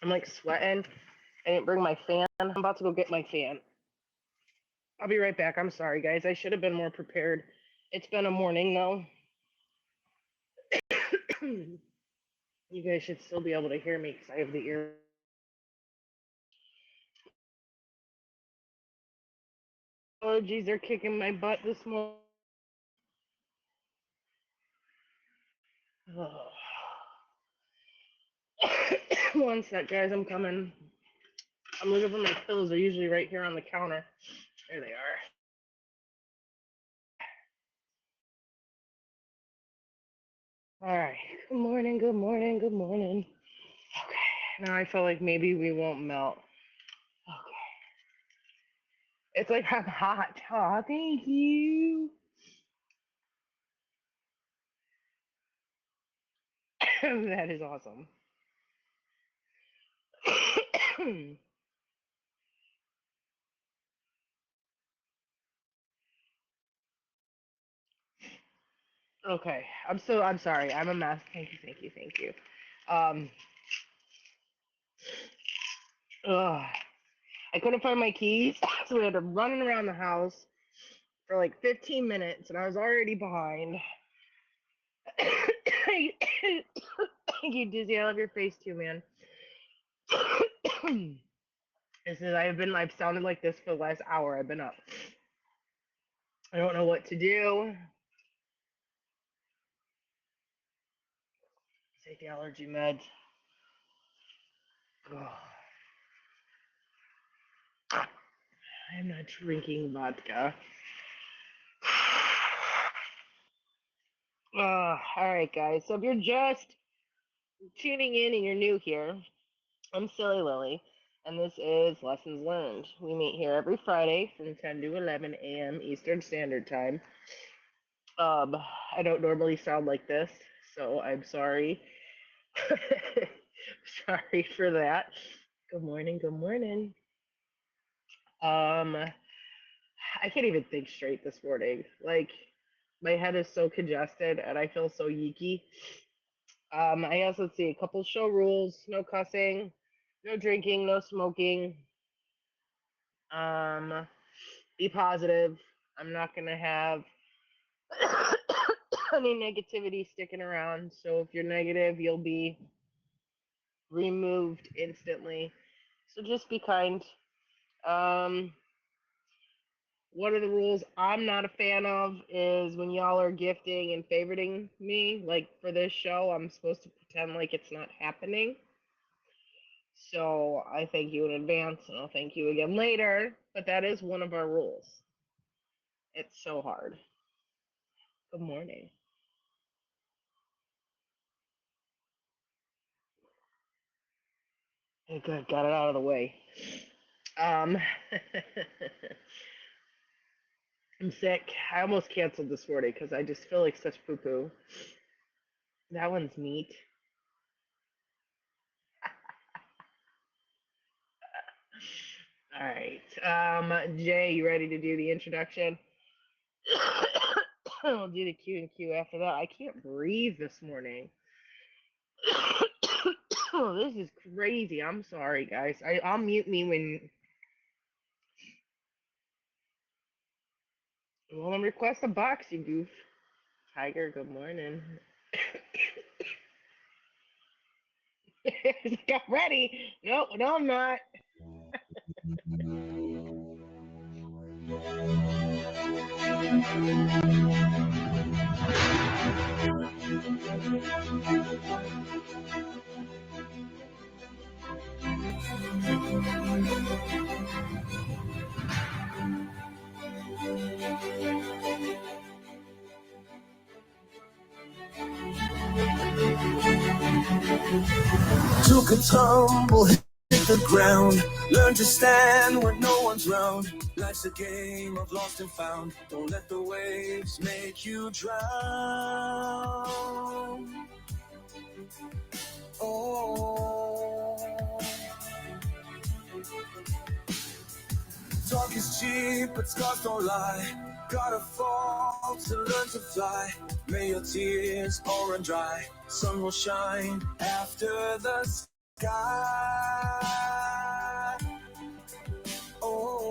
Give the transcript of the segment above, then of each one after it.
I'm like sweating. I didn't bring my fan. I'm about to go get my fan. I'll be right back. I'm sorry, guys. I should have been more prepared. It's been a morning, though. You guys should still be able to hear me because I have the ear. Allergies are kicking my butt this morning. One sec, guys. I'm coming. I'm looking for my pills. They're usually right here on the counter. There they are. All right. Good morning. Good morning. Good morning. Okay. Now I feel like maybe we won't melt. Okay. It's like I'm hot. Oh, thank you. That is awesome. Okay. I'm sorry. I'm a mess. Thank you. Thank you. Thank you. Um. Ugh. I couldn't find my keys, so we had to run around the house for like 15 minutes, and I was already behind. You dizzy. I love your face too, man. I've sounded like this for the last hour. I've been up. I don't know what to do. Take the allergy meds. Ugh. I'm not drinking vodka. All right, guys. So if you're just tuning in and you're new here, I'm Silly Lily, and this is Lessons Learned. We meet here every Friday from 10 to 11 a.m. Eastern Standard Time. Um, I don't normally sound like this, so I'm sorry. Sorry for that. Good morning. Good morning. Um, I can't even think straight this morning. Like, my head is so congested, and I feel so yeeky. I guess let's see, a couple show rules: no cussing, no drinking, no smoking. Um, be positive. I'm not gonna have any negativity sticking around. So if you're negative, you'll be removed instantly. So just be kind. Um, one of the rules I'm not a fan of is when y'all are gifting and favoriting me. Like for this show, I'm supposed to pretend like it's not happening. So I thank you in advance and I'll thank you again later. But that is one of our rules. It's so hard. Good morning. Hey, good, got it out of the way. Um, I'm sick. I almost canceled this morning because I just feel like such poo poo. That one's neat. All right. Jay, you ready to do the introduction? We'll do the Q and Q after that. I can't breathe this morning. Oh, this is crazy. I'm sorry, guys. I'll mute me when. Well, request a box, you goof. Tiger, good morning. Got ready. No, no, I'm not. Took a tumble, hit the ground. Learn to stand when no one's round. Life's a game of lost and found. Don't let the waves make you drown. Oh, talk is cheap, but scars don't lie. Gotta fall to learn to fly. May your tears all run dry. Sun will shine after the sky. Oh,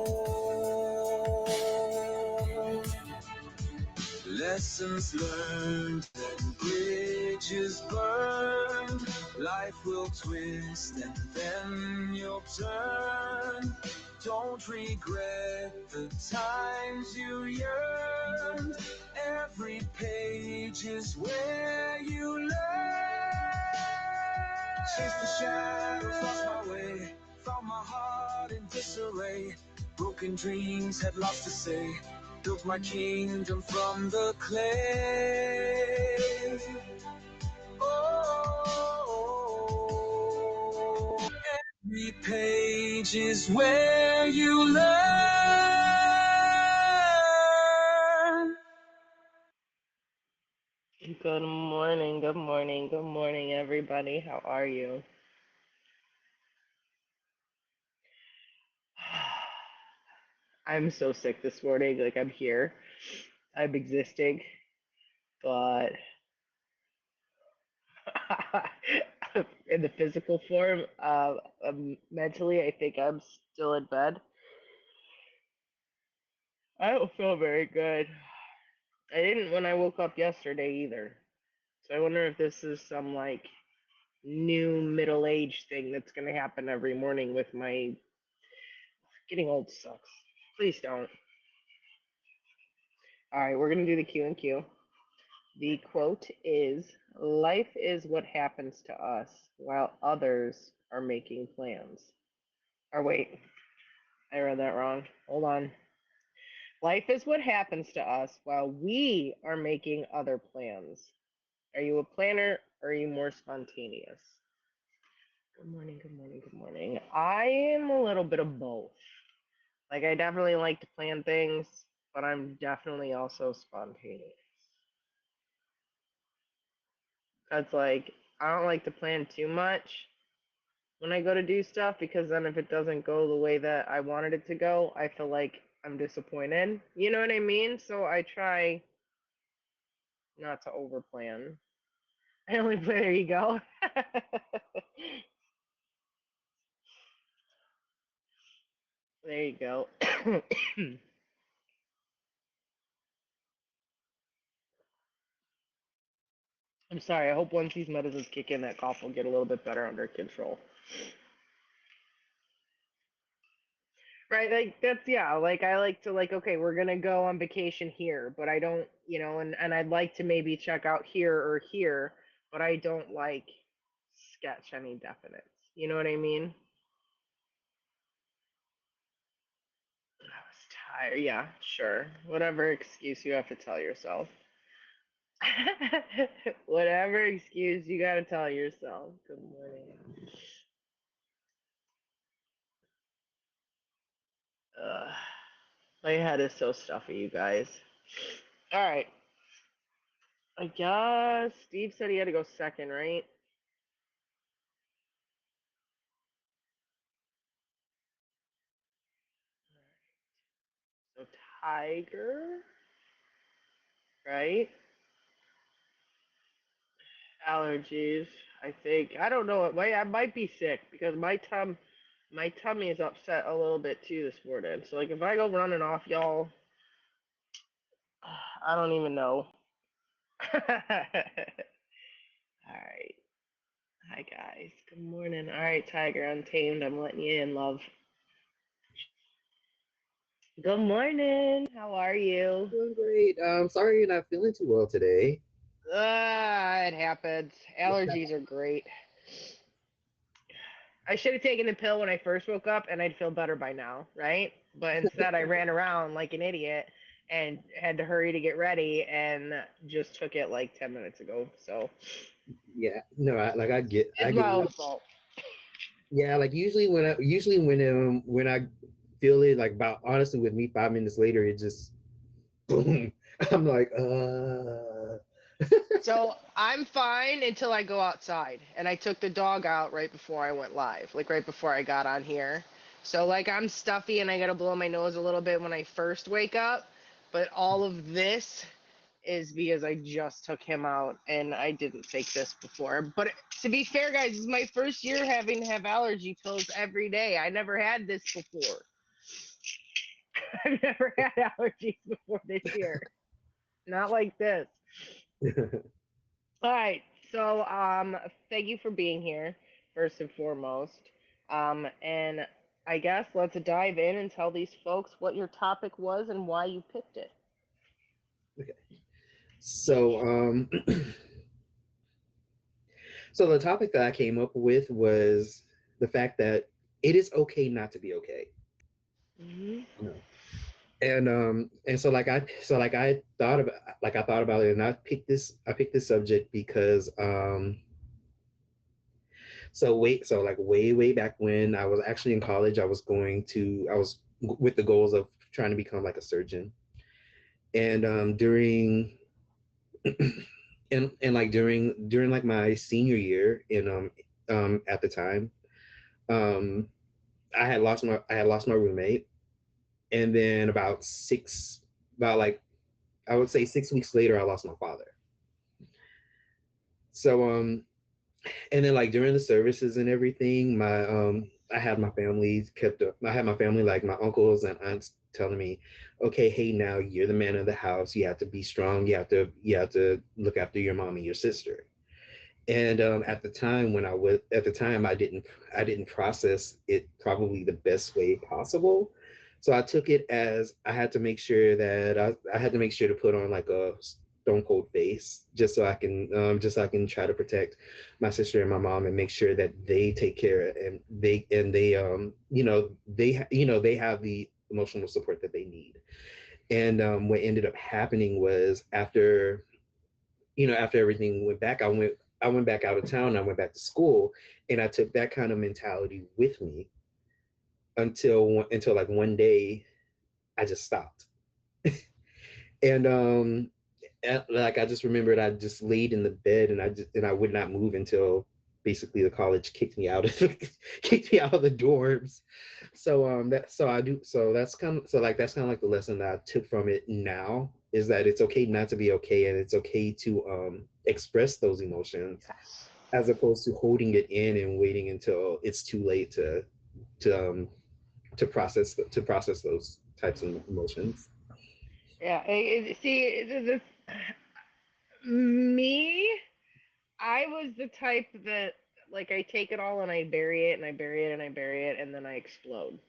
lessons learned and bridges burned. Life will twist and then you'll turn. Don't regret the times you yearned. Every page is where you learn. Chased the shadows, lost my way. Found my heart in disarray. Broken dreams had lots to say. Built my kingdom from the clay. Oh, every page is where you learn. Good morning, good morning, good morning, everybody. How are you? I'm so sick this morning. Like, I'm here, I'm existing, but in the physical form, mentally, I think I'm still in bed. I don't feel very good. I didn't when I woke up yesterday either. So I wonder if this is some like new middle age thing that's gonna happen every morning with my getting old sucks. Please don't. All right, we're gonna do the Q and Q. The quote is, "Life is what happens to us while others are making plans." Or wait, I read that wrong. Hold on. Life is what happens to us while we are making other plans. Are you a planner or are you more spontaneous? Good morning, good morning, good morning. I am a little bit of both. Like, I definitely like to plan things, but I'm definitely also spontaneous. That's like, I don't like to plan too much when I go to do stuff because then if it doesn't go the way that I wanted it to go, I feel like I'm disappointed. You know what I mean? So I try not to overplan. I only play, there you go. There you go. I'm sorry. I hope once these medicines kick in, that cough will get a little bit better under control. Right, like that's yeah, like I like to like okay, we're gonna go on vacation here, but I don't, and I'd like to maybe check out here or here, but I don't like sketch any definites. You know what I mean? I was tired. Yeah, sure. Whatever excuse you have to tell yourself. Whatever excuse you gotta tell yourself. Good morning. Ugh. My head is so stuffy, you guys. All right. I guess Steve said he had to go second, right? So Tiger, right? Allergies. I think I don't know. I might be sick because my tummy is upset a little bit too this morning. So like if I go running off, y'all, I don't even know. All right. Hi guys. Good morning. All right, Tiger Untamed. I'm letting you in, love. Good morning. How are you? Doing great. Sorry you're not feeling too well today. It happens. Allergies are great. I should have taken the pill when I first woke up and I'd feel better by now, right? But instead, I ran around like an idiot and had to hurry to get ready and just took it like 10 minutes ago. So Yeah, no, I it's get my it. own fault. Yeah, like usually when I feel it, like about honestly with me 5 minutes later, it just boom. I'm like, So I'm fine until I go outside. And I took the dog out right before I went live, like right before I got on here. So like I'm stuffy and I gotta blow my nose a little bit when I first wake up. But all of this is because I just took him out and I didn't take this before. But to be fair, guys, it's my first year having to have allergy pills every day. I never had this before. I've never had allergies before this year. Not like this. All right. So, thank you for being here, first and foremost. And I guess let's dive in and tell these folks what your topic was and why you picked it. Okay. So, so the topic that I came up with was the fact that it is okay not to be okay. Hmm. You know? And so I thought about it and I picked this subject because way back when I was actually in college, I was with the goals of trying to become like a surgeon. And and like during like my senior year in at the time, um I had lost my roommate, and then about like I would say 6 weeks later I lost my father. So and then like during the services and everything, I had my family, like my uncles and aunts, telling me, okay, hey, now you're the man of the house, you have to be strong, you have to look after your mom and your sister. And at the time I didn't process it probably the best way possible. So I took it as I had to make sure to put on like a stone cold face, just so I can try to protect my sister and my mom and make sure that they take care and they they have the emotional support that they need. And what ended up happening was after everything went back, I went back out of town. I went back to school, and I took that kind of mentality with me until like one day I just stopped. And like I just remembered I just laid in the bed and I would not move until basically the college kicked me out of kicked me out of the dorms. So that's kind of like the lesson that I took from it now, is that it's okay not to be okay, and it's okay to express those emotions Yes. as opposed to holding it in and waiting until it's too late to um to process those types of emotions. Yeah. See, me, I was the type that like I take it all and I bury it and I bury it and I bury it and then I explode,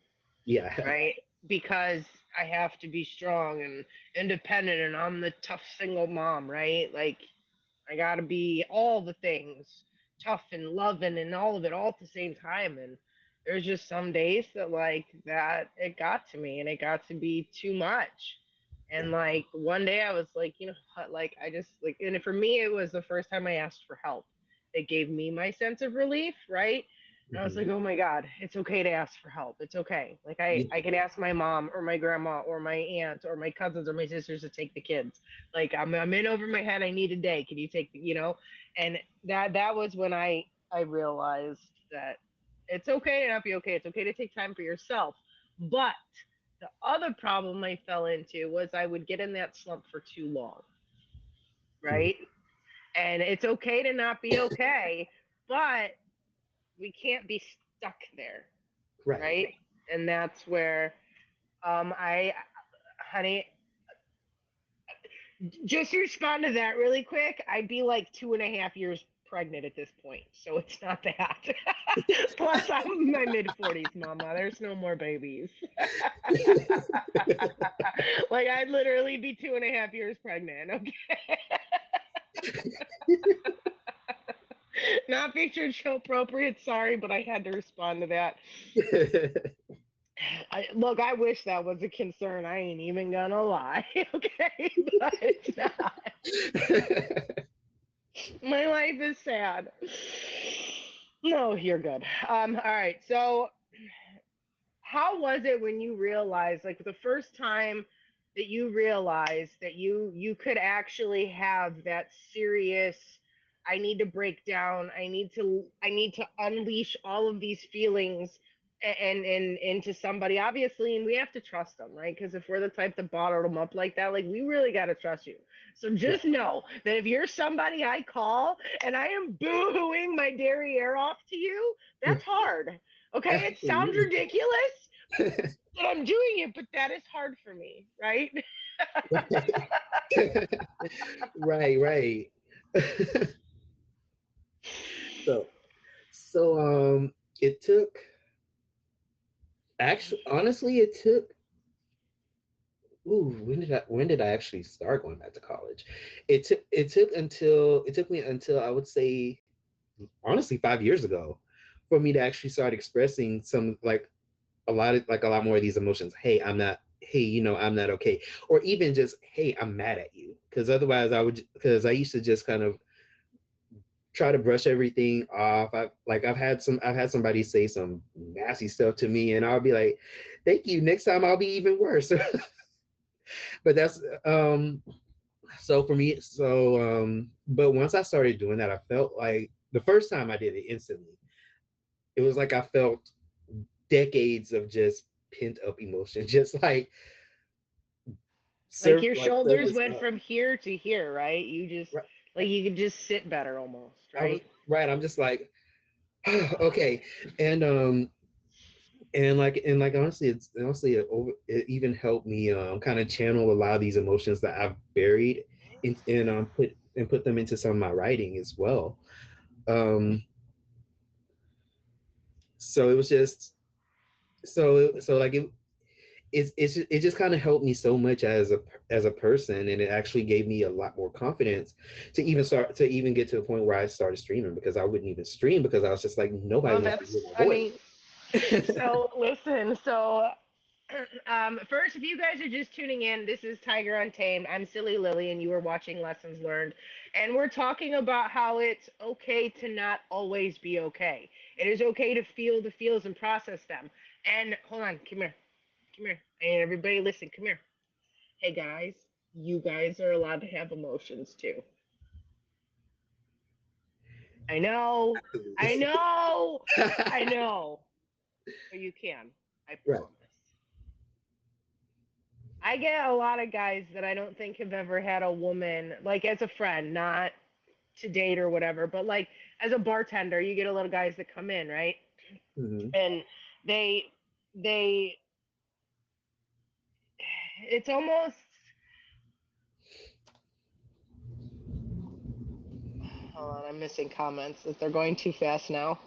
Yeah. right? Because I have to be strong and independent and I'm the tough single mom, right? Like I gotta be all the things, tough and loving and all of it all at the same time. And there's just some days that like that it got to me and it got to be too much. And like one day I was like, you know what, like I just like, and for me it was the first time I asked for help. It gave me my sense of relief, right? And I was Mhm. like, oh my God, it's okay to ask for help. It's okay. Like I Yeah. can ask my mom or my grandma or my aunt or my cousins or my sisters to take the kids. Like I'm in over my head. I need a day. Can you take the, you know? And that was when I realized that it's okay to not be okay. It's okay to take time for yourself. But the other problem I fell into was I would get in that slump for too long, Mhm. right? And it's okay to not be okay, but we can't be stuck there, Right. right? And that's where I honey, just to respond to that really quick, I'd be like 2.5 years pregnant at this point, so it's not that. Plus, I'm in my mid 40s, mama. There's no more babies. Like, I'd literally be 2.5 years pregnant, okay? Not featured show appropriate, sorry, but I had to respond to that. Look, I wish that was a concern. I ain't even gonna lie, okay? But it's not. My life is sad. No, you're good. All right. So, how was it when you realized, like, the first time that you realized that you could actually have that serious? I need to break down. I need to unleash all of these feelings and into somebody, obviously, and we have to trust them, right? Because if we're the type that bottled them up like that, like, we really got to trust you. So just know that if you're somebody I call and I am boohooing my derriere off to you, that's hard. Okay, it sounds Absolutely. ridiculous that I'm doing it, but that is hard for me, right? Right, right. So, so it took, actually, honestly, it took, ooh, when did I actually start going back to college? It took me until, I would say, honestly, 5 years ago, for me to actually start expressing some, like, a lot more of these emotions. Hey, I'm not. Hey, I'm not okay. Or even just, hey, I'm mad at you. Because otherwise, because I used to just kind of try to brush everything off. I've had somebody say some nasty stuff to me, and I'll be like, thank you. Next time I'll be even worse. But that's so for me. But once I started doing that, I felt like the first time I did it instantly, it was like I felt decades of just pent up emotion, just like Like, your like shoulders surface went up. from here to here, right? You just, Right, like, you could just sit better almost, I was right? right. I'm just like, okay, and and honestly, it even helped me kind of channel a lot of these emotions that I've buried put them into some of my writing as well. Um, so it was just so like it just kind of helped me so much as a person, and it actually gave me a lot more confidence to even get to the point where I started streaming, because I wouldn't even stream because I was just like, nobody Well, wants to that's, hear my I voice. mean, so listen, so first, if you guys are just tuning in, this is Tiger Untamed. I'm Silly Lily, and you are watching Lessons Learned. And we're talking about how it's okay to not always be okay. It is okay to feel the feels and process them. And hold on, come here, come here. And everybody, listen, come here. Hey guys, you guys are allowed to have emotions too. I know, I Absolutely. know, I know, but you can. I Right. promise. I get a lot of guys that I don't think have ever had a woman, like, as a friend, not to date or whatever, but like as a bartender, you get a lot of guys that come in, right? Hmm. And they they it's almost, hold on, I'm missing comments that they're going too fast now.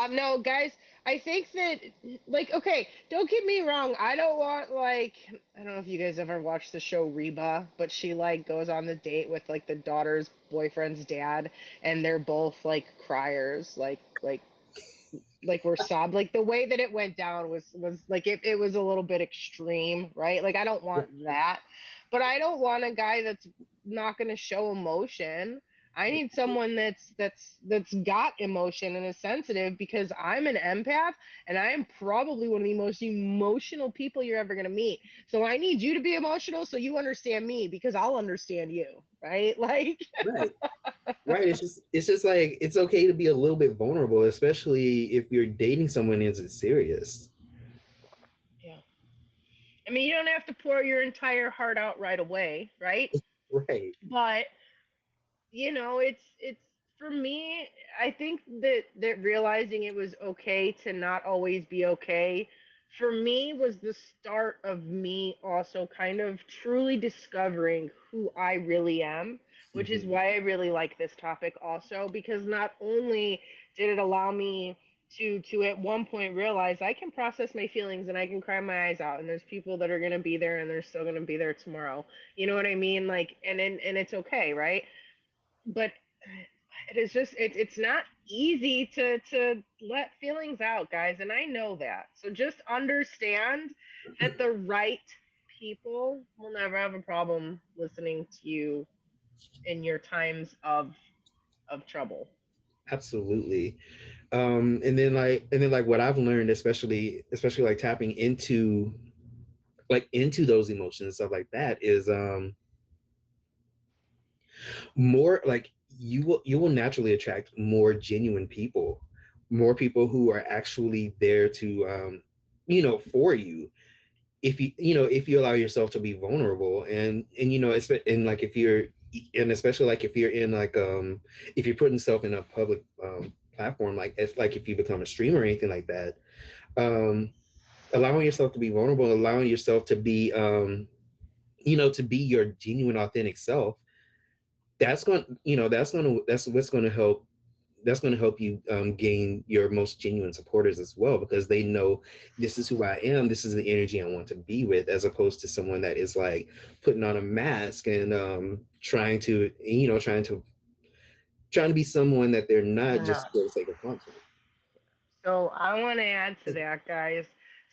No, guys, I think that, like, okay, don't get me wrong. I don't want, like, I don't know if you guys ever watched the show Reba, but she, like, goes on the date with, like, the daughter's boyfriend's dad, and they're both like criers, like we're sobbed. Like, the way that it went down was like, it was a little bit extreme, right? Like, I don't want that, but I don't want a guy that's not going to show emotion. I need someone that's got emotion and is sensitive, because I'm an empath, and I am probably one of the most emotional people you're ever going to meet. So I need you to be emotional so you understand me, because I'll understand you, right? Like, Right. Right. It's just like it's okay to be a little bit vulnerable, especially if you're dating someone who's serious. yeah. I mean, you don't have to pour your entire heart out right away, right? Right. But it's for me, I think that realizing it was okay to not always be okay, for me, was the start of me also kind of truly discovering who I really am, which is Hmm. why I really like this topic also, because not only did it allow me to at one point realize I can process my feelings and I can cry my eyes out, and there's people that are going to be there and they're still going to be there tomorrow. You know what I mean? Like, and it's okay, right? But it is just, it's not easy to let feelings out, guys, and I know that. So just understand that the right people will never have a problem listening to you in your times of trouble. Absolutely. And then, like, what I've learned, especially like tapping into those emotions and stuff like that, is more like you will naturally attract more genuine people more people who are actually there to for you, if you allow yourself to be vulnerable, and like if you're, and especially like if you're in like if you're putting yourself in a public platform, like if you become a streamer or anything like that, um allowing yourself to be vulnerable, allowing yourself to be to be your genuine authentic self, that's what's going to help, you gain your most genuine supporters as well, because they know this is who I am, this is the energy I want to be with, as opposed to someone that is like putting on a mask and trying to be someone that they're not, They're just not. for the sake of content. So I want to add to that, guys,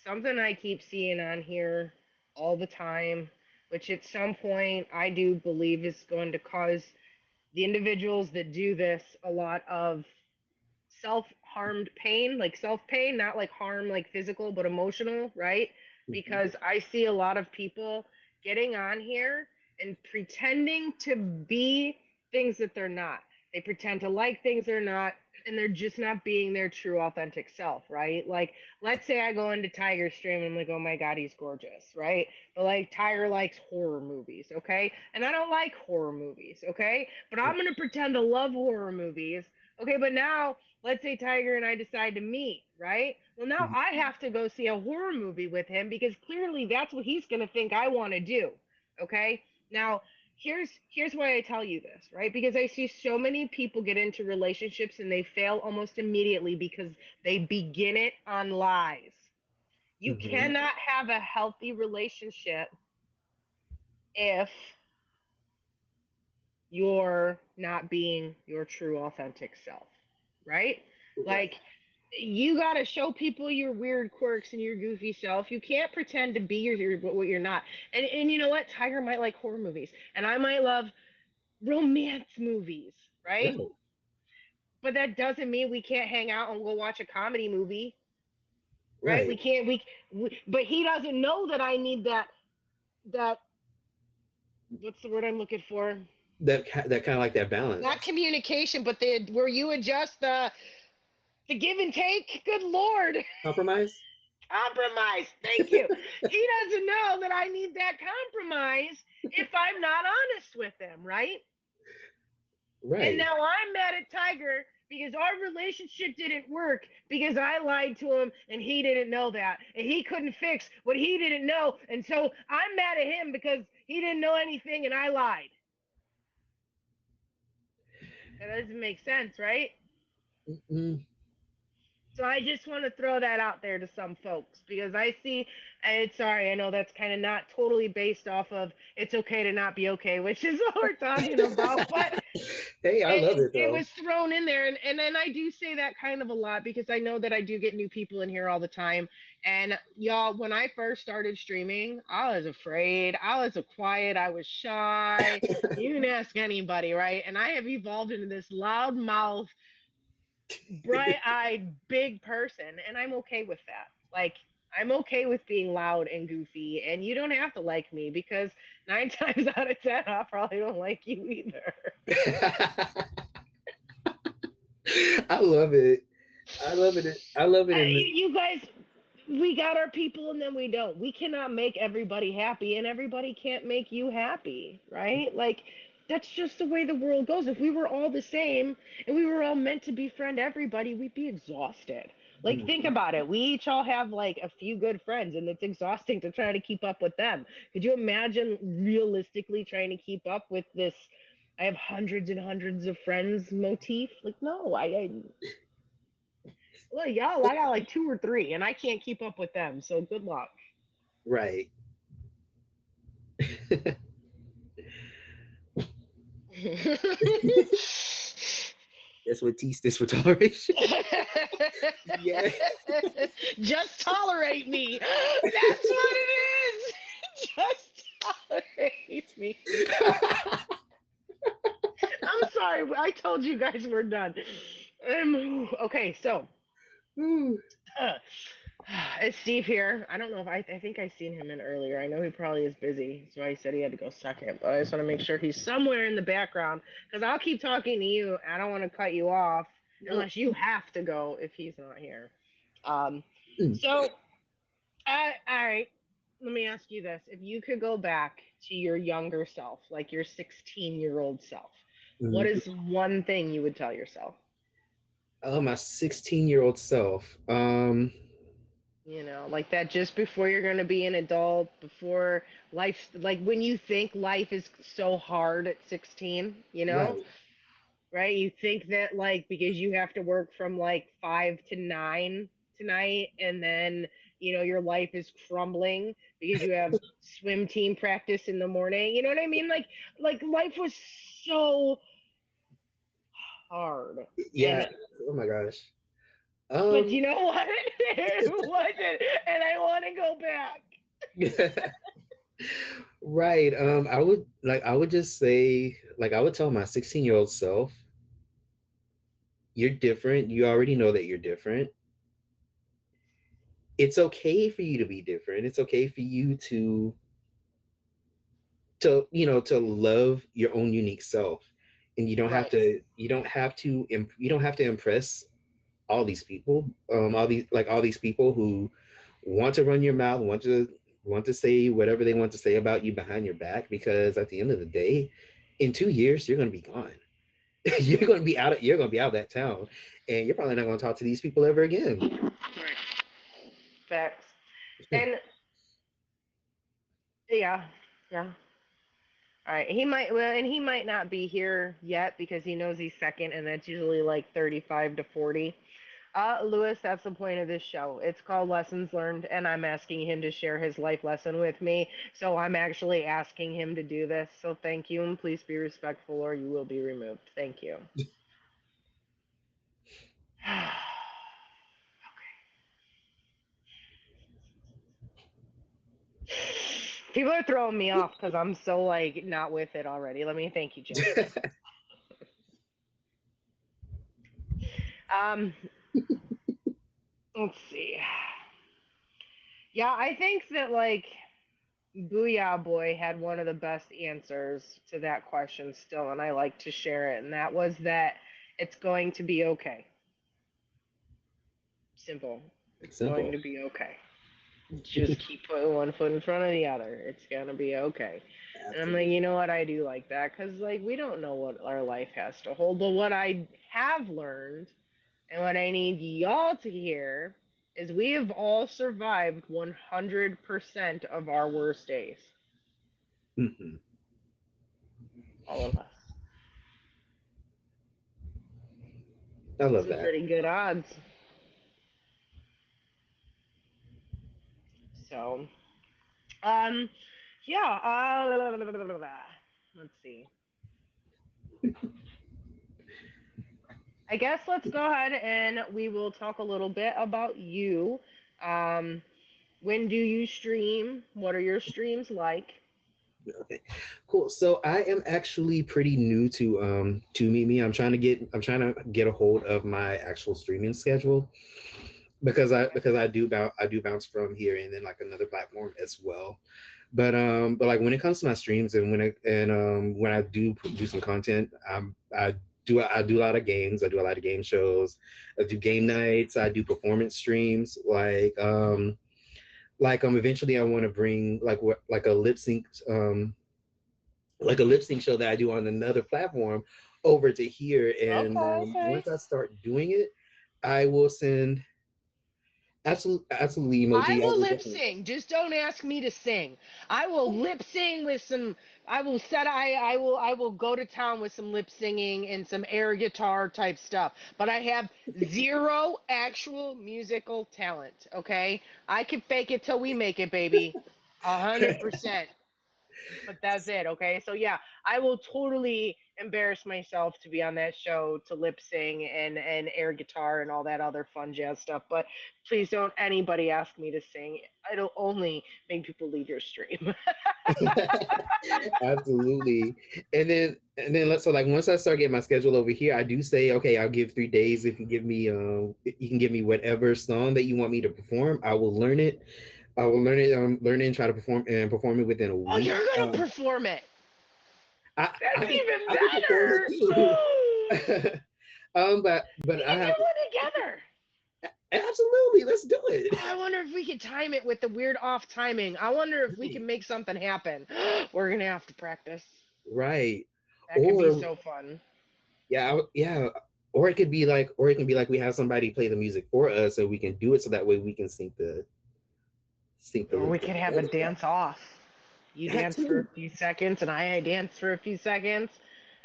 something I keep seeing on here all the time, which at some point I do believe is going to cause the individuals that do this a lot of self-harmed pain, like self-pain, not like harm like physical, but emotional, right? Mhm. Because I see a lot of people getting on here and pretending to be things that they're not. They pretend to like things they're not, and they're just not being their true authentic self, right? Like, let's say I go into Tiger's stream and I'm like, oh my God, he's gorgeous, right? But like Tiger likes horror movies, okay? And I don't like horror movies, okay? But I'm gonna pretend to love horror movies. Okay, but now let's say Tiger and I decide to meet, right? Well, now Mhm. I have to go see a horror movie with him because clearly that's what he's going to think I want to do. Okay? Now, here's why I tell you this, right? Because I see so many people get into relationships and they fail almost immediately because they begin it on lies. You Mhm. cannot have a healthy relationship if you're not being your true authentic self, right? Like, Right. you got to show people your weird quirks and your goofy self. You can't pretend to be what you're not. And you know what? Tiger might like horror movies, and I might love romance movies, right? Right. But that doesn't mean we can't hang out and go watch a comedy movie, right? We Right. can't. But he doesn't know that I need that. What's the word I'm looking for? That kind of like that Not balance. communication, but the where you adjust the give and take. Good lord. Compromise. Compromise. Thank you. He doesn't know that I need that compromise if I'm not honest with him, right? And Right. now I'm mad at Tiger because our relationship didn't work because I lied to him and he didn't know that. And he couldn't fix what he didn't know. And so I'm mad at him because he didn't know anything and I lied. That doesn't make sense, right? Mm-mm. So I just want to throw that out there to some folks because I see, and sorry, I know that's kind of not totally based off of it's okay to not be okay, which is what we're talking about, but Hey, I love it it though. was thrown in there. And then I do say that kind of a lot because I know that I do get new people in here all the time. And y'all, when I first started streaming, I was afraid. I was a quiet, I was shy. You can ask anybody, right? And I have evolved into this loud mouth bright-eyed big person and I'm okay with that. Like, I'm okay with being loud and goofy and you don't have to like me because 9 times out of 10 I probably don't like you either. I love it. I love it. I love it in You guys, we got our people and then we don't. We cannot make everybody happy and everybody can't make you happy, right? Like, that's just the way the world goes. If we were all the same and we were all meant to befriend everybody, we'd be exhausted. Like, think the. about it. We each all have like a few good friends, and it's exhausting to try to keep up with them. Could you imagine realistically trying to keep up with this? I have hundreds and hundreds of friends motif. Like, no, I well, y'all, I got like two or three, and I can't keep up with them. So good luck. Right. That's what T stands for, toleration. Yeah. Just tolerate me. That's what it is. Just tolerate me. I'm sorry. I told you guys we're done. Okay, so Ooh. uh, it's Steve here. I don't know if I think I seen him in earlier. I know he probably is busy, so he said he had to go second. But I just want to make sure he's somewhere in the background because I'll keep talking to you. I don't want to cut you off. No. unless you have to go if he's not here. Um, Mm, so, all right, let me ask you this: if you could go back to your younger self, like your 16-year-old self, what mm. is one thing you would tell yourself? Oh, my 16-year-old self. Like that just before you're going to be an adult, before life, like when you think life is so hard at 16, Right. right? You think that like because you have to work from like 5 to 9 tonight, and then your life is crumbling because you have swim team practice in the morning. You know what I mean? Like life was so hard, Yeah. and Oh my gosh. but Um, you know what? It wasn't, and I want to go back. right. I would just say, like, I would tell my 16-year-old self, you're different. You already know that you're different. It's okay for you to be different. It's okay for you to love your own unique self. And Right. you don't have to impress all these people, all these people who want to run your mouth, want to say whatever they want to say about you behind your back, because at the end of the day, in 2 years you're going to be gone. You're going to be out of that town, and you're probably not going to talk to these people ever again. Right. Facts. And yeah, yeah. All right. He might not be here yet because he knows he's second, and that's usually like 35 to 40. Lewis, that's the point of this show. It's called Lessons Learned, and I'm asking him to share his life lesson with me. So I'm actually asking him to do this. So thank you, and please be respectful, or you will be removed. Thank you. People are throwing me off because I'm so like not with it already. Let me thank you, Jay. Um, let's see. Yeah, I think that like Booyah Boy had one of the best answers to that question still, and I like to share it, and that was that it's going to be okay. Simple. It's going Simple. to be okay. Just keep putting one foot in front of the other. It's gonna be okay. And I'm like, Absolutely. you know what? I do like that because like we don't know what our life has to hold. But what I have learned and what I need y'all to hear is we have all survived 100% of our worst days. Hmm. All of us. I love Some that. pretty good odds. So, um, yeah. Let's see. I guess let's go ahead and we will talk a little bit about you. Um, when do you stream? What are your streams like? Okay, cool. So I am actually pretty new to Mimi. I'm trying to get a hold of my actual streaming schedule, because I do bounce from here and then like another platform as well. But like when it comes to my streams, when I do some content, I do a lot of games. I do a lot of game shows. I do game nights. I do performance streams. Eventually I want to bring like a lip sync show that I do on another platform over to here. And Okay, okay. once I start doing it, I will send absolutely I emoji. I will will lip definitely. sing. Just don't ask me to sing. I will lip sing with some. I will set. I will go to town with some lip singing and some air guitar type stuff. But I have zero actual musical talent. Okay, I can fake it till we make it, baby. 100%. But that's it, okay? So yeah, I will totally embarrass myself to be on that show to lip sing and air guitar and all that other fun jazz stuff. But please don't anybody ask me to sing. It'll only make people leave your stream. Absolutely. And then let's so like once I start getting my schedule over here, I do say, okay, I'll give 3 days. If you can give me whatever song that you want me to perform, I will learn it. Learn it and try to perform it within a Oh, week. you're gonna perform it. I That's I can even I can perform it better. too. but We I can do have one together. absolutely. Let's do it. I wonder if we could time it with the weird off timing. I wonder if we Right. can make something happen. We're gonna have to practice. Right. That could be Or so fun. yeah, yeah. Or it can be like we have somebody play the music for us, so we can do it, so that way we can sync the Or we lyrics could have a together. dance off. You That dance for a too. few seconds, and I dance for a few seconds.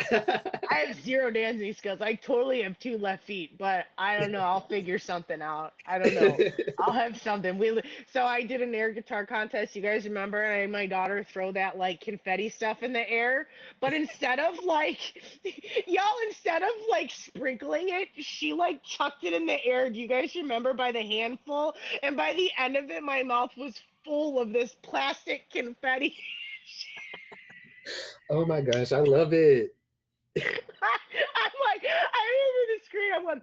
I have zero dancing skills. I totally have two left feet, but I don't know. I'll figure something out. I don't know. I'll have something. So I did an air guitar contest. You guys remember? And I had my daughter throw that like confetti stuff in the air, but instead of like instead of like sprinkling it, she like chucked it in the air. Do you guys remember? By the handful, and by the end of it, my mouth was full of this plastic confetti. Oh my gosh, I love it. I'm like, I remember the screen. I'm like,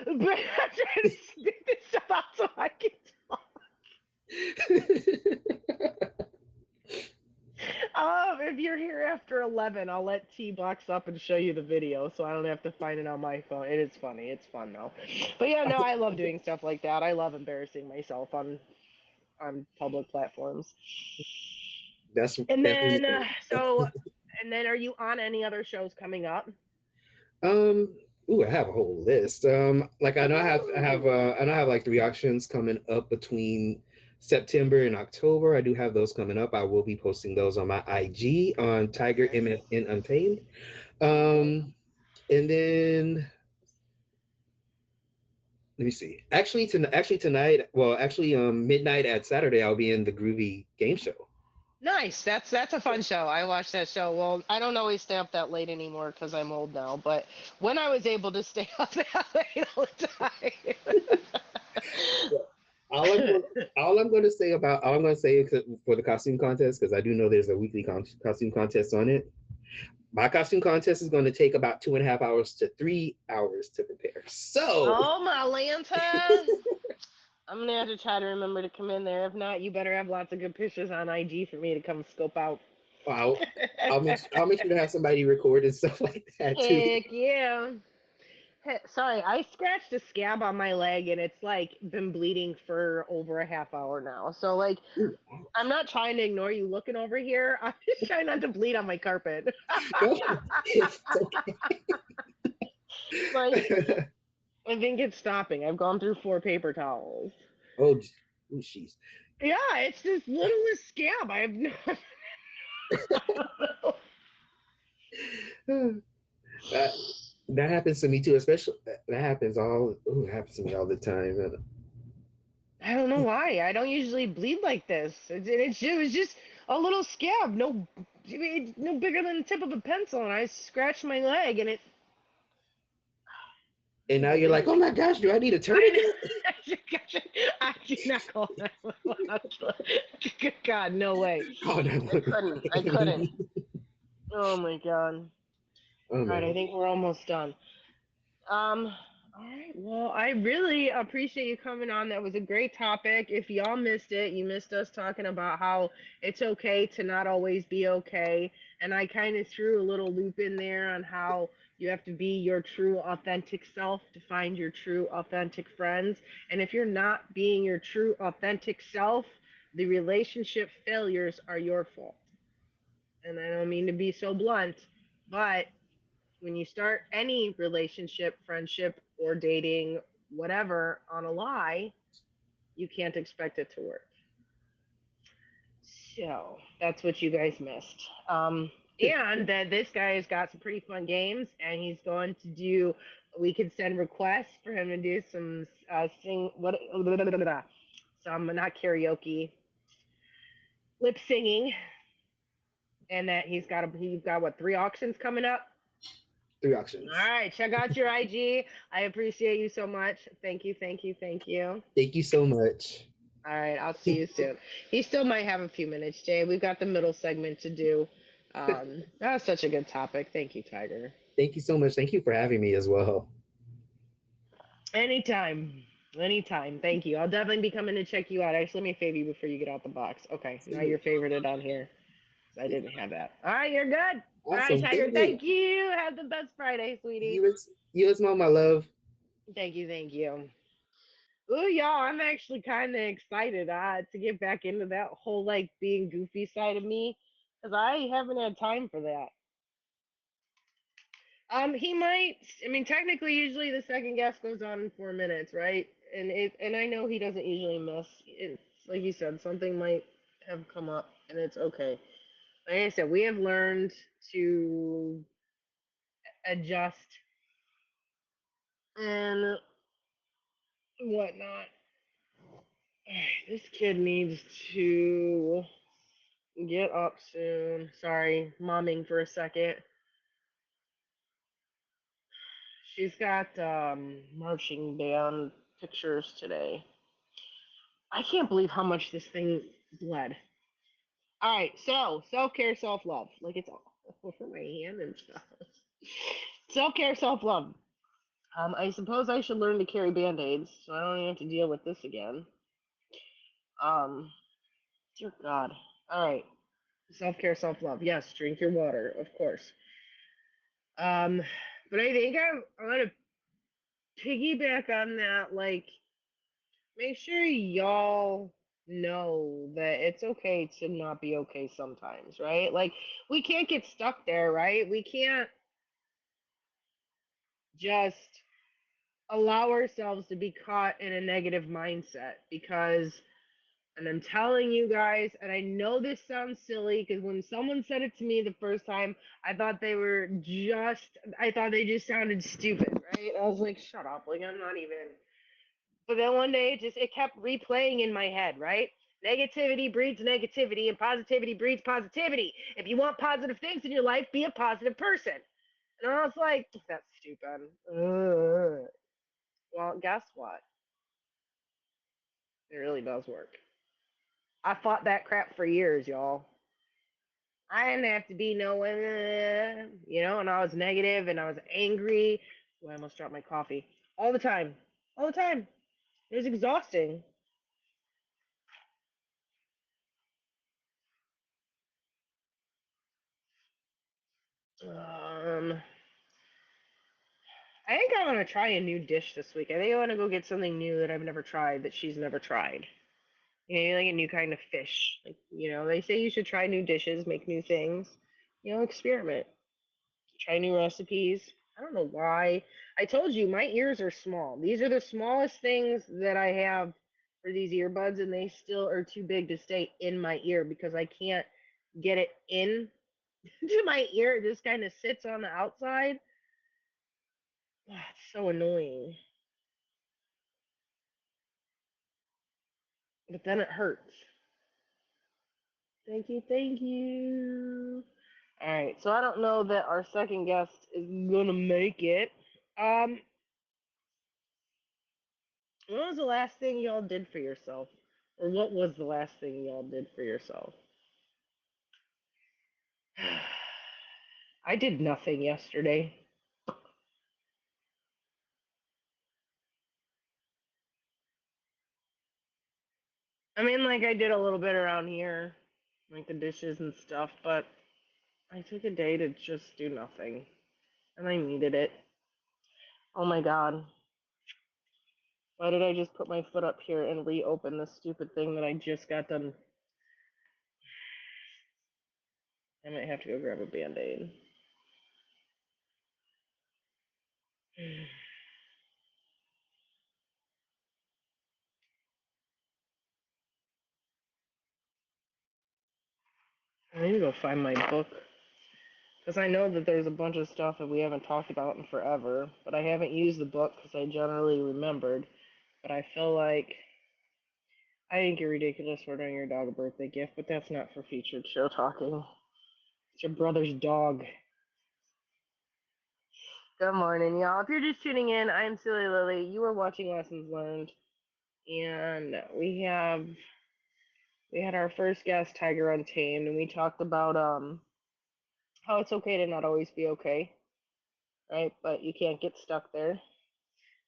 I'm trying to spit this stuff out so I can talk. If you're here after 11, I'll let T box up and show you the video so I don't have to find it on my phone. It is funny. It's fun though. But yeah, no, I love doing stuff like that. I love embarrassing myself on public platforms. That's And definitely then, and then are you on any other shows coming up? um ooh, I have a whole list. Like I know I have like three auctions coming up between September and October. I do have those coming up. I will be posting those on my IG on Tiger Nice. MFN Untamed. Um and then let me see. Actually tonight, well, actually midnight at Saturday, I'll be in the Groovy Game Show. Nice. That's a fun show. I watched that show. Well, I don't always stay up that late anymore because I'm old now. But when I was able to stay up that late all the All I'm going, all I'm going to say for the costume contest, because I do know there's a weekly costume contest on it. My costume contest is going to take about 2.5 hours to 3 hours to prepare. So, oh my Lanta! I'm gonna have to try to remember to come in there. If not, you better have lots of good pictures on IG for me to come scope out. I'll, I'll make sure to have somebody record and stuff like that too. Heck yeah. Hey, sorry, I scratched a scab on my leg and it's like been bleeding for over a half hour now. So like Ooh, I'm not trying to ignore you looking over here. I'm just trying not to bleed on my carpet. no, it's Like okay. I think it's stopping. I've gone through 4 paper towels. Oh, jeez. Yeah, it's this littlest scab. I have no. that, that happens to me too, especially that happens all. Ooh, it happens to me all the time. I don't know why. I don't usually bleed like this. It was just a little scab, no bigger than the tip of a pencil, and I scratched my leg, and it. And now you're like, oh my gosh, do I need a I, tourniquet? I do not call that. God, no way. Oh no. I couldn't. I couldn't. Oh my god. Oh All right, I man. think we're almost done. All right. Well, I really appreciate you coming on. That was a great topic. If y'all missed it, you missed us talking about how it's okay to not always be okay. And I kind of threw a little loop in there on how you have to be your true, authentic self to find your true, authentic friends. And if you're not being your true, authentic self, the relationship failures are your fault. And I don't mean to be so blunt, but when you start any relationship, friendship, or dating, whatever, on a lie, you can't expect it to work. So that's what you guys missed. And that this guy has got some pretty fun games, and he's going to do. We could send requests for him to do some sing what some not karaoke, lip singing, and that he's got what 3 auctions coming up. Three All auctions. right, check out your IG. I appreciate you so much. Thank you, thank you, thank you. Thank you so much. All right, I'll see you soon. He still might have a few minutes, Jay. We've got the middle segment to do. That was such a good topic. Thank you, Tiger. Thank you so much. Thank you for having me as well. Anytime. Anytime. Thank you. I'll definitely be coming to check you out. Actually, let me favor you before you get out the box. Okay, now you're favorited on here. I didn't have that. All right, you're good. All right, Awesome. Tiger. Thank you. Thank you. Have the best Friday, sweetie. You as well, my love. Thank you. Thank you. Oh, y'all, I'm actually kind of excited to get back into that whole like being goofy side of me because I haven't had time for that. He might. I mean, technically, usually the second guest goes on in 4 minutes, right? And I know he doesn't usually miss. It's like you said, something might have come up, and it's okay. Like I said, we have learned to adjust and whatnot. This kid needs to get up soon. Sorry, momming for a second. She's got marching band pictures today. I can't believe how much this thing bled. All right, so self care, self love. Like it's all over my hand and stuff. Self care, self love. I suppose I should learn to carry band aids so I don't even have to deal with this again. Um, dear God. All right, self care, self love. Yes, drink your water, of course. Um, but I think I'm gonna piggyback on that. Like, make sure y'all know that it's okay to not be okay sometimes, right? Like, we can't get stuck there, right? We can't just allow ourselves to be caught in a negative mindset because, and I'm telling you guys, and I know this sounds silly because when someone said it to me the first time, I thought they just sounded stupid, right? I was like, shut up, like I'm not even. But then one day it kept replaying in my head, right? Negativity breeds negativity, and positivity breeds positivity. If you want positive things in your life, be a positive person. And I was like, that's stupid. Well, guess what? It really does work. I fought that crap for years, y'all. I didn't have to be no, and I was negative and I was angry. Well, I almost dropped my coffee. All the time. All the time. It was exhausting. Um, I think I want to try a new dish this week. I think I want to go get something new that I've never tried that she's never tried. Like a new kind of fish. Like, they say you should try new dishes, make new things. Experiment. Try new recipes. I don't know why. I told you my ears are small. These are the smallest things that I have for these earbuds, and they still are too big to stay in my ear because I can't get it in to my ear. It just kind of sits on the outside. It's so annoying. But then it hurts. Thank you, thank you. All right, so I don't know that our second guest is gonna make it. Um, when was the last thing y'all did for yourself? Or what was the last thing y'all did for yourself? I did nothing yesterday. I mean, like, I did a little bit around here, like the dishes and stuff, but I took a day to just do nothing. And I needed it. Oh my god. Why did I just put my foot up here and reopen this stupid thing that I just got done? I might have to go grab a band aid. I need to go find my book. Because I know that there's a bunch of stuff that we haven't talked about in forever, but I haven't used the book because I generally remembered. But I feel like I think you're ridiculous for ordering your dog a birthday gift, but that's not for featured show talking. It's your brother's dog. Good morning, y'all. If you're just tuning in, I'm Silly Lily. You are watching Lessons Learned, and we had our first guest, Tiger Untamed, and we talked about how it's okay to not always be okay, right? But you can't get stuck there,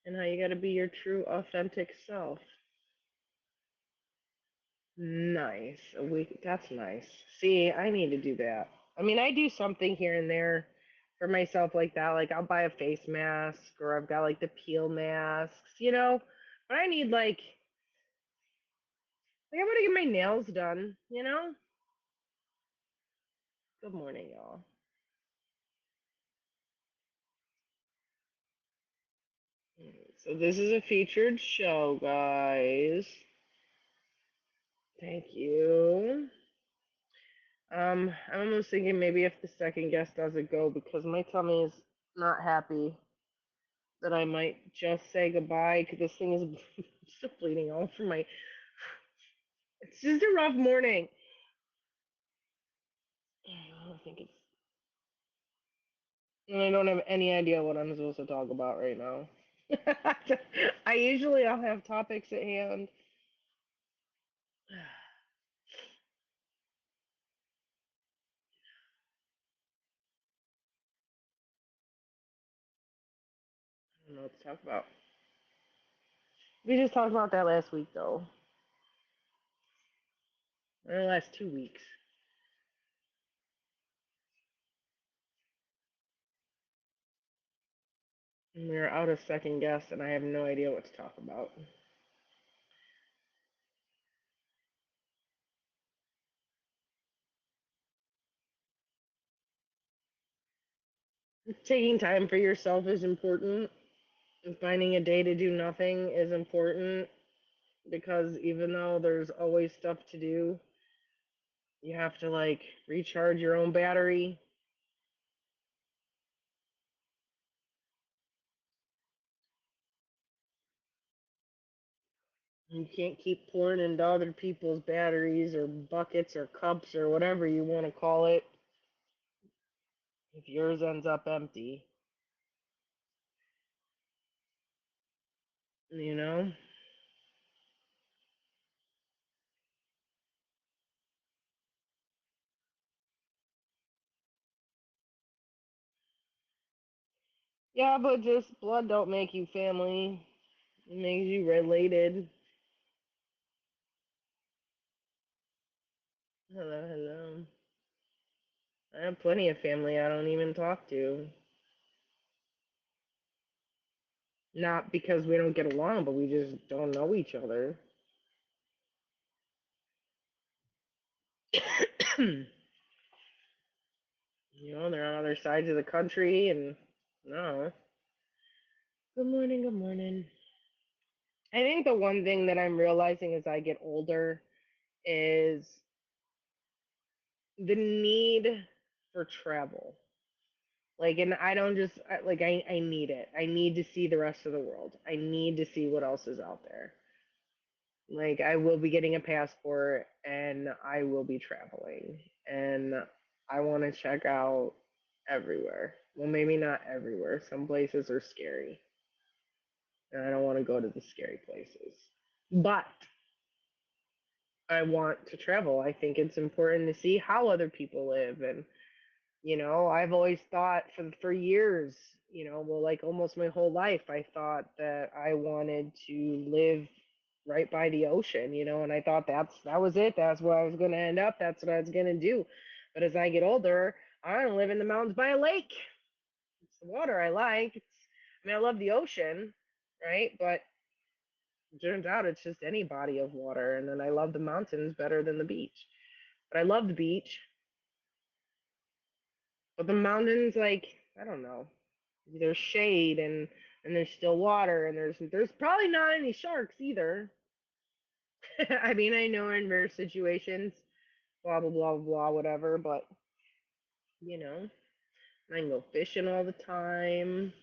and how you got to be your true, authentic self. Nice. A week. That's nice. See, I need to do that. I mean, I do something here and there for myself like that. Like I'll buy a face mask or I've got like the peel masks. But I need like I want to get my nails done. Good morning, y'all. So this is a featured show, guys. Thank you. I'm almost thinking maybe if the second guest doesn't go because my tummy is not happy that I might just say goodbye because this thing is still bleeding all from my. It's just a rough morning. I think it's. And I don't have any idea what I'm supposed to talk about right now. I'll have topics at hand. I don't know what to talk about. We just talked about that last week, though. Or the last 2 weeks. And we are out of second guess, and I have no idea what to talk about. Taking time for yourself is important. And finding a day to do nothing is important because even though there's always stuff to do, you have to like recharge your own battery. You can't keep pouring into other people's batteries or buckets or cups or whatever you want to call it if yours ends up empty, you know? Yeah, but just blood don't make you family. It makes you related. Hello, hello. I have plenty of family I don't even talk to. Not because we don't get along, but we just don't know each other. They're on other sides of the country, and no. Good morning, good morning. I think the one thing that I'm realizing as I get older is the need for travel. Like, and I don't just, like, I need it. I need to see the rest of the world. I need to see what else is out there. Like, I will be getting a passport and I will be traveling. And I want to check out everywhere. Well, maybe not everywhere. Some places are scary. And I don't want to go to the scary places. But I want to travel. I think it's important to see how other people live. And, I've always thought for years, well, like almost my whole life, I thought that I wanted to live right by the ocean, and I thought that was it. That's where I was going to end up. That's what I was going to do. But as I get older, I want to live in the mountains by a lake. It's the water I like. I love the ocean, right? But it turns out it's just any body of water. And then I love the mountains better than the beach. But I love the beach. But the mountains, like, I don't know. There's shade and there's still water and there's probably not any sharks either. I mean, I know in rare situations, blah blah blah blah whatever, but you know, I can go fishing all the time.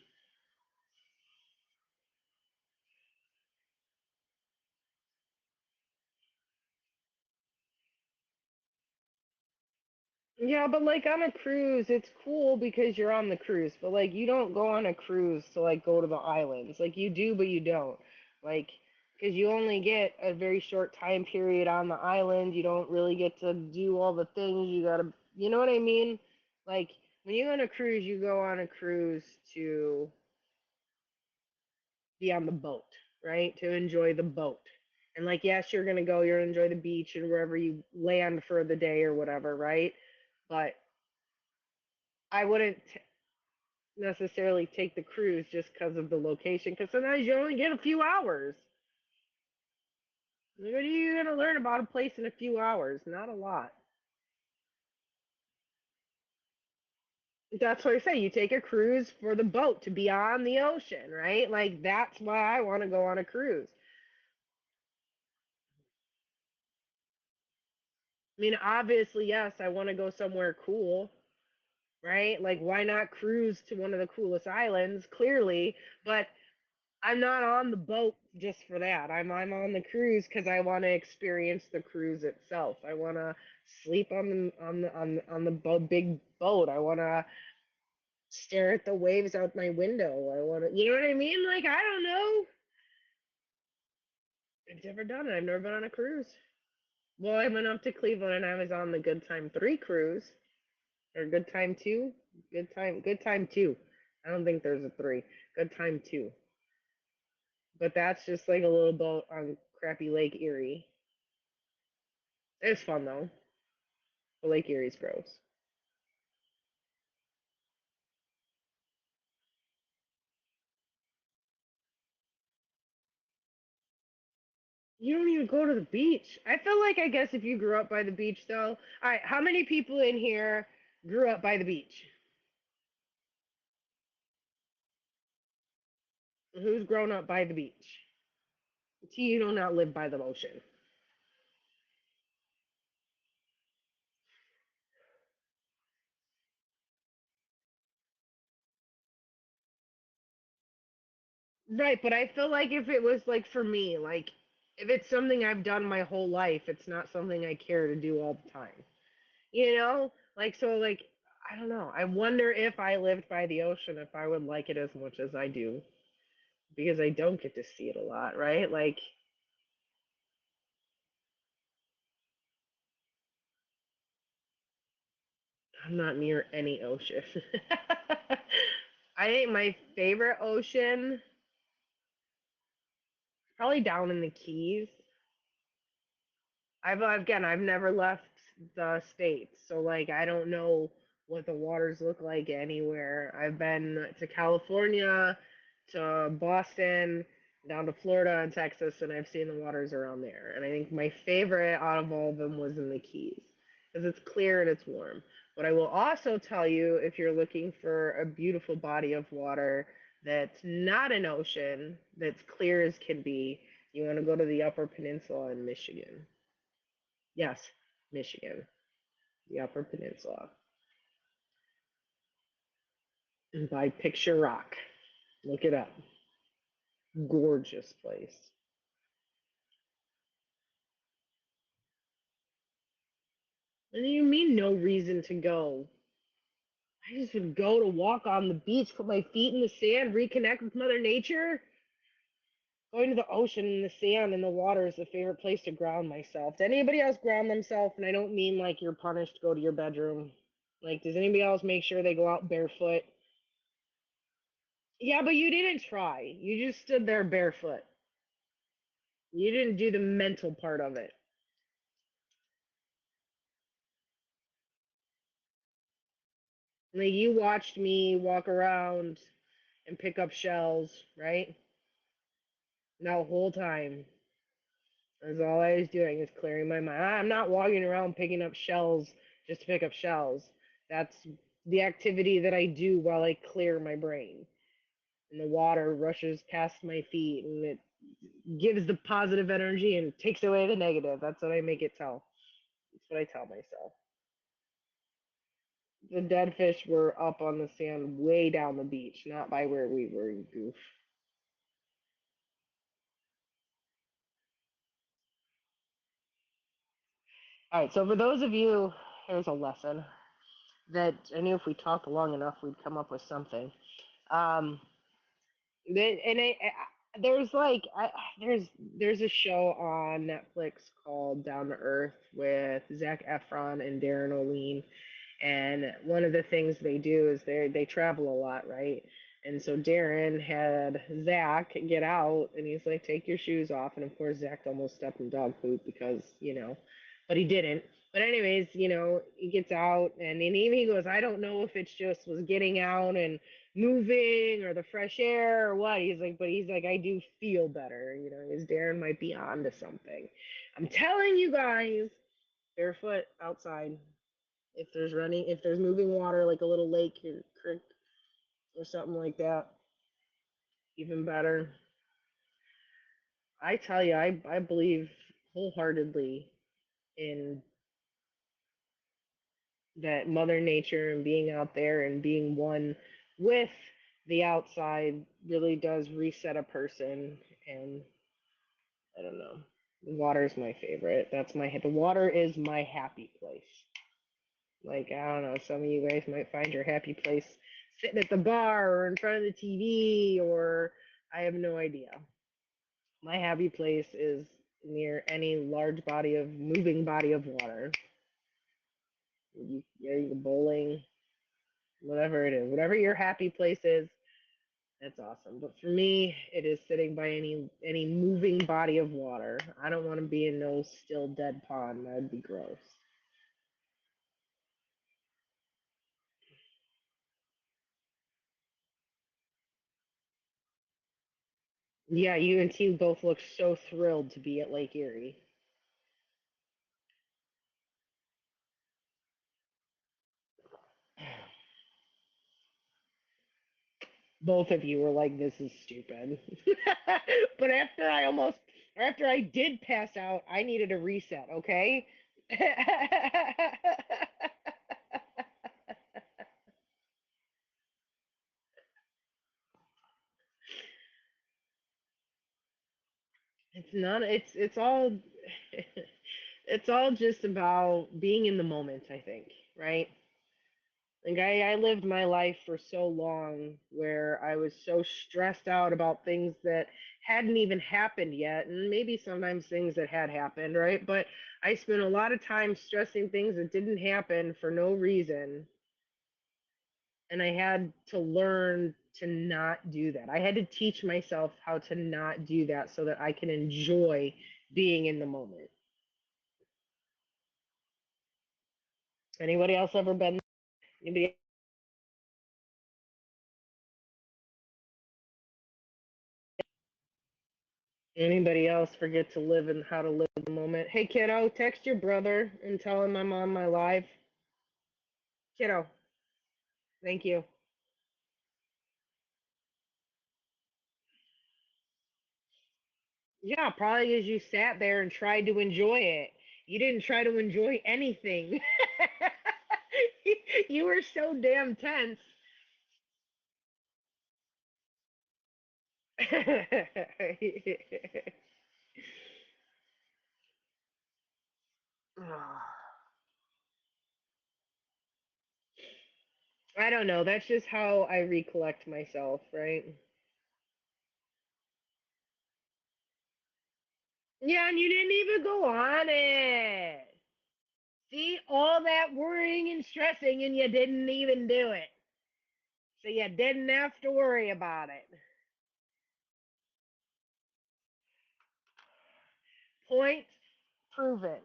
Yeah, but like on a cruise, it's cool because you're on the cruise. But like you don't go on a cruise to like go to the islands. Like you do, but you don't. Like because you only get a very short time period on the island. You don't really get to do all the things you gotta. You know what I mean? Like when you go on a cruise, you go on a cruise to be on the boat, right? To enjoy the boat. And like yes, you're gonna enjoy the beach and wherever you land for the day or whatever, right? But I wouldn't necessarily take the cruise just because of the location, because sometimes you only get a few hours. What are you going to learn about a place in a few hours? Not a lot. That's what I say. You take a cruise for the boat to be on the ocean, right? Like that's why I want to go on a cruise. I mean, obviously, yes, I want to go somewhere cool, right? Like why not cruise to one of the coolest islands, clearly, but I'm not on the boat just for that. I'm on the cruise because I want to experience the cruise itself. I want to sleep on the big boat. I want to stare at the waves out my window. I want to, you know what I mean? Like I don't know. I've never done it. I've never been on a cruise. Well, I went up to Cleveland and I was on the Good Time 3 cruise or Good Time 2. Good Time 2. I don't think there's a 3. Good Time 2. But that's just like a little boat on crappy Lake Erie. It's fun though. But Lake Erie's gross. You don't even go to the beach. I feel like I guess if you grew up by the beach though. All right, how many people in here grew up by the beach? Who's grown up by the beach? See, you do not live by the ocean. Right, but I feel like if it was like for me, like if it's something I've done my whole life, it's not something I care to do all the time. You know? Like so like I don't know. I wonder if I lived by the ocean if I would like it as much as I do because I don't get to see it a lot, right? Like I'm not near any ocean. I think my favorite ocean probably down in the Keys. I've never left the states, so like I don't know what the waters look like anywhere. I've been to California, to Boston, down to Florida and Texas, and I've seen the waters around there. And I think my favorite out of all of them was in the Keys because it's clear and it's warm. But I will also tell you if you're looking for a beautiful body of water that's not an ocean, that's clear as can be, you want to go to the Upper Peninsula in Michigan. Yes, Michigan, the Upper Peninsula, and by Picture Rock. Look it up. Gorgeous place. What do you mean no reason to go? I just would go to walk on the beach, put my feet in the sand, reconnect with Mother Nature. Going to the ocean and the sand and the water is the favorite place to ground myself. Does anybody else ground themselves? And I don't mean like you're punished to go to your bedroom. Like, does anybody else make sure they go out barefoot? Yeah, but you didn't try. You just stood there barefoot. You didn't do the mental part of it. Like you watched me walk around and pick up shells, right? Now the whole time, that's all I was doing is clearing my mind. I'm not walking around picking up shells just to pick up shells. That's the activity that I do while I clear my brain. And the water rushes past my feet and it gives the positive energy and takes away the negative. That's what I make it tell. That's what I tell myself. The dead fish were up on the sand way down the beach, not by where we were, you goof. All right, so for those of you, here's a lesson that I knew if we talked long enough, we'd come up with something. Um, there's like there's a show on Netflix called Down to Earth with Zac Efron and Darren O'Lean, and one of the things they do is they travel a lot, right? And so Darren had Zach get out, and he's like, "Take your shoes off," and of course Zach almost stepped in dog poop because but he didn't. But anyways, he gets out, and even he goes, I don't know if it's just was getting out and moving or the fresh air or what. He's like, I do feel better. His Darren might be on to something. I'm telling you guys, barefoot outside. If there's moving water like a little lake or creek or something like that, even better. I tell you, I believe wholeheartedly in that Mother Nature and being out there and being one with the outside really does reset a person. And I don't know. The water is my favorite. The water is my happy place. Like, I don't know, some of you guys might find your happy place sitting at the bar or in front of the TV, or I have no idea. My happy place is near any large moving body of water. You go bowling, whatever it is, whatever your happy place is, that's awesome. But for me, it is sitting by any moving body of water. I don't want to be in no still dead pond. That'd be gross. Yeah, you and T both look so thrilled to be at Lake Erie. Both of you were like, "This is stupid." But after I did pass out, I needed a reset. Okay. It's not. It's all. It's all just about being in the moment. I think, right? Like I lived my life for so long where I was so stressed out about things that hadn't even happened yet, and maybe sometimes things that had happened, right? But I spent a lot of time stressing things that didn't happen for no reason, and I had to learn to not do that. I had to teach myself how to not do that so that I can enjoy being in the moment. Anybody else ever been? Anybody Anybody else forget to live and how to live in the moment? Hey, kiddo, text your brother and tell him I'm on my live. Kiddo, thank you. Yeah, probably as you sat there and tried to enjoy it. You didn't try to enjoy anything. You were so damn tense. I don't know. That's just how I recollect myself, right? Yeah, and you didn't even go on it. See, all that worrying and stressing, and you didn't even do it. So you didn't have to worry about it. Point proven.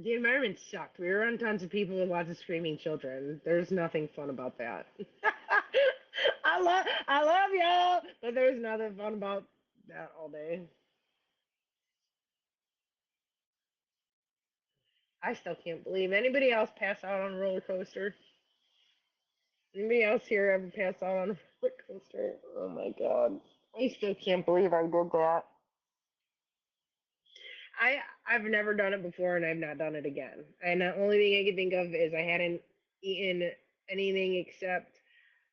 The environment sucked. We were around tons of people with lots of screaming children. There's nothing fun about that. I love y'all, but there's nothing fun about that all day. I still can't believe anybody else pass out on a roller coaster. Anybody else here ever pass out on a roller coaster? Oh my god. I still can't believe I did that. I I've never done it before and I've not done it again. And the only thing I can think of is I hadn't eaten anything except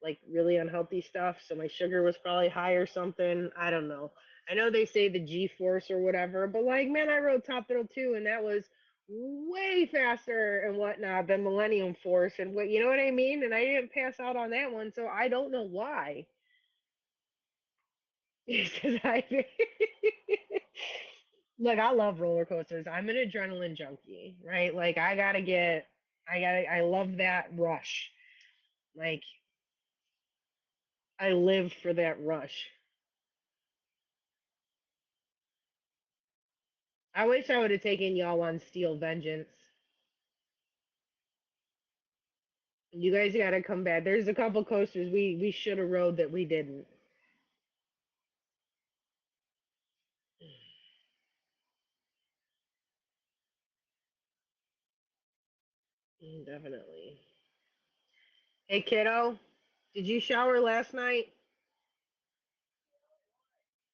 like really unhealthy stuff, so my sugar was probably high or something. I don't know. I know they say the G force or whatever, but like man, I rode Top Thrill too, and that was way faster and whatnot than Millennium Force, and what you know what I mean. And I didn't pass out on that one, so I don't know why. Because I Look, I love roller coasters. I'm an adrenaline junkie, right? Like I love that rush. Like I live for that rush. I wish I would have taken y'all on Steel Vengeance. You guys gotta come back. There's a couple coasters we should have rode that we didn't. Definitely. Hey kiddo, did you shower last night?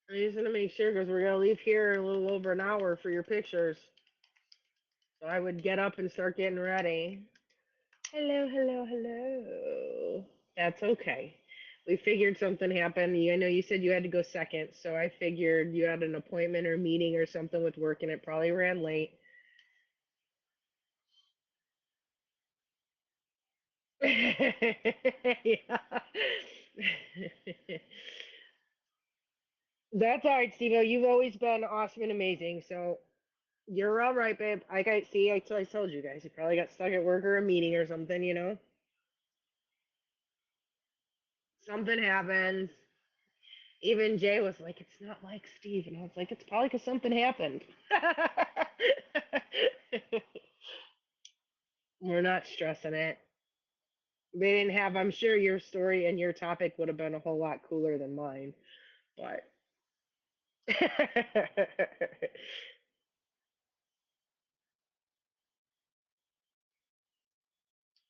I just want to make sure because we're gonna leave here in a little over an hour for your pictures. So I would get up and start getting ready. Hello, hello, hello. That's okay. We figured something happened. I know you said you had to go second, so I figured you had an appointment or meeting or something with work and it probably ran late. Yeah. That's all right, Steve. You've always been awesome and amazing. So you're all right, babe. I got see. I told you guys. You probably got stuck at work or a meeting or something. Something happens. Even Jay was like, "It's not like Steve," and I was like, "It's probably because something happened." We're not stressing it. They didn't have. I'm sure your story and your topic would have been a whole lot cooler than mine, but.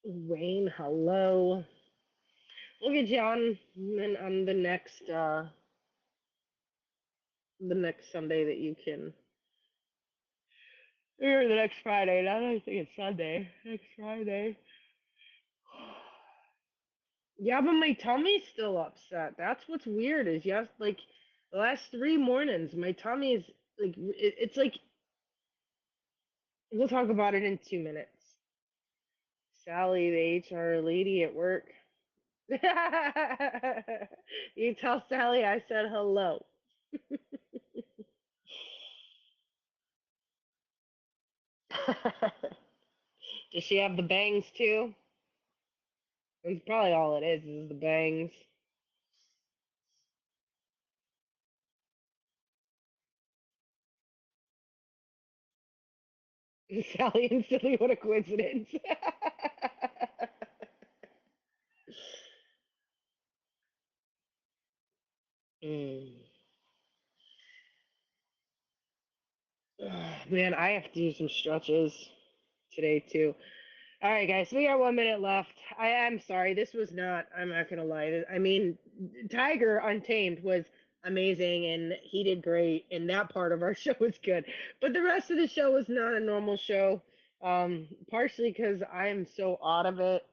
Wayne, hello. We'll get you on the next Sunday that you can, or the next Friday. Now that I think it's Sunday, next Friday. Yeah, but my tummy's still upset. That's what's weird. Is yes, like the last 3 mornings, my tummy is like it's like we'll talk about it in 2 minutes. Sally, the HR lady at work. You tell Sally I said hello. Does she have the bangs too? That's probably all it is the bangs. Sally instantly, what a coincidence. Mm. Man, I have to do some stretches today too. All right, guys, we got 1 minute left. I'm sorry, this was not. I'm not gonna lie. I mean, Tiger Untamed was amazing, and he did great, and that part of our show was good. But the rest of the show was not a normal show. Partially because I am so out of it.